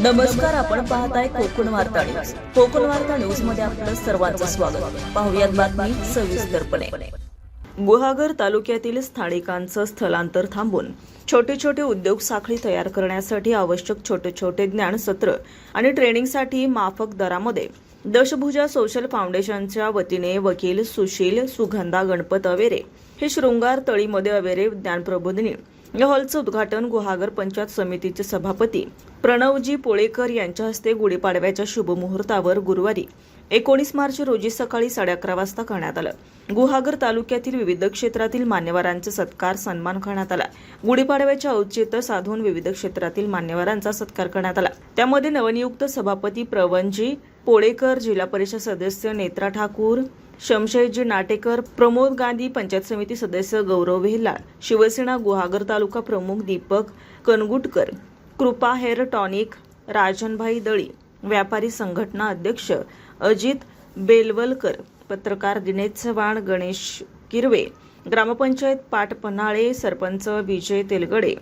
नमस्कार, आपण पाहताय कोकण वार्ता न्यूज. कोकण वार्ता न्यूज मध्ये आपलं सर्वांचं स्वागत. पाहुयात बातमी सविस्तरपणे. गुहागर तालुक्यातील स्थानिकांचं स्थलांतर थांबून छोटे छोटे उद्योग साखळी तयार करण्यासाठी आवश्यक छोटे छोटे ज्ञान सत्र आणि ट्रेनिंगसाठी माफक दरामध्ये दशभुजा सोशल फाउंडेशनच्या वतीने वकील सुशील सुगंधा गणपत अवेरे हे शृंगार तळीमध्ये अवेरे ज्ञान प्रबोधिनी या हॉलचं उद्घाटन गुहागर पंचायत समितीचे सभापती प्रणवजी पोळेकर यांच्या हस्ते गुढीपाडव्याच्या शुभमुहूर्तावर गुरुवारी 19 मार्च रोजी सकाळी 11:30 वाजता करण्यात आलं. गुहागर तालुक्यातील विविध क्षेत्रातील मान्यवरांचे सत्कार सन्मान करण्यात आला. गुढीपाडव्याचे औचित्य साधून विविध क्षेत्रातील मान्यवरांचा सत्कार करण्यात आला. त्यामध्ये नवनियुक्त सभापती प्रवणजी पोळेकर, जिल्हा परिषद सदस्य नेत्रा ठाकूर, शमशेरजी नाटेकर, प्रमोद गांधी, पंचायत समिती सदस्य गौरव वेहला, शिवसेना गुहागर तालुका प्रमुख दीपक कनगुटकर, कृपा हेअर टॉनिक राजनभाई दळी, व्यापारी संघटना अध्यक्ष अजित बेलवलकर, पत्रकार दिनेश चव्हाण, गणेश किरवे, ग्रामपंचायत पाटपन्हाळे, सरपंच विजय तेलगडे,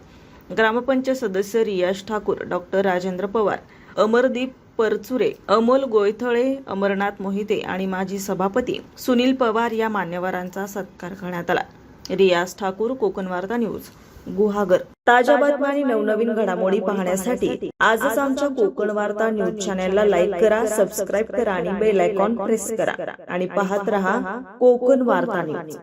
ग्रामपंचायत सदस्य रियाज ठाकूर, डॉक्टर राजेंद्र पवार, अमरदीप परचुरे, अमोल गोयथळे, अमरनाथ मोहिते आणि माजी सभापती सुनील पवार या मान्यवरांचा सत्कार करण्यात आला. रियाज ठाकूर, कोकण वार्ता न्यूज, गुहागर. ताज्या बातम्या आणि नवनवीन घडामोडी पाहण्यासाठी आजच आमच्या कोकण वार्ता न्यूज चॅनलला लाईक करा, सबस्क्राईब करा आणि बेल आयकॉन प्रेस करा आणि पाहत रहा कोकण वार्ता न्यूज.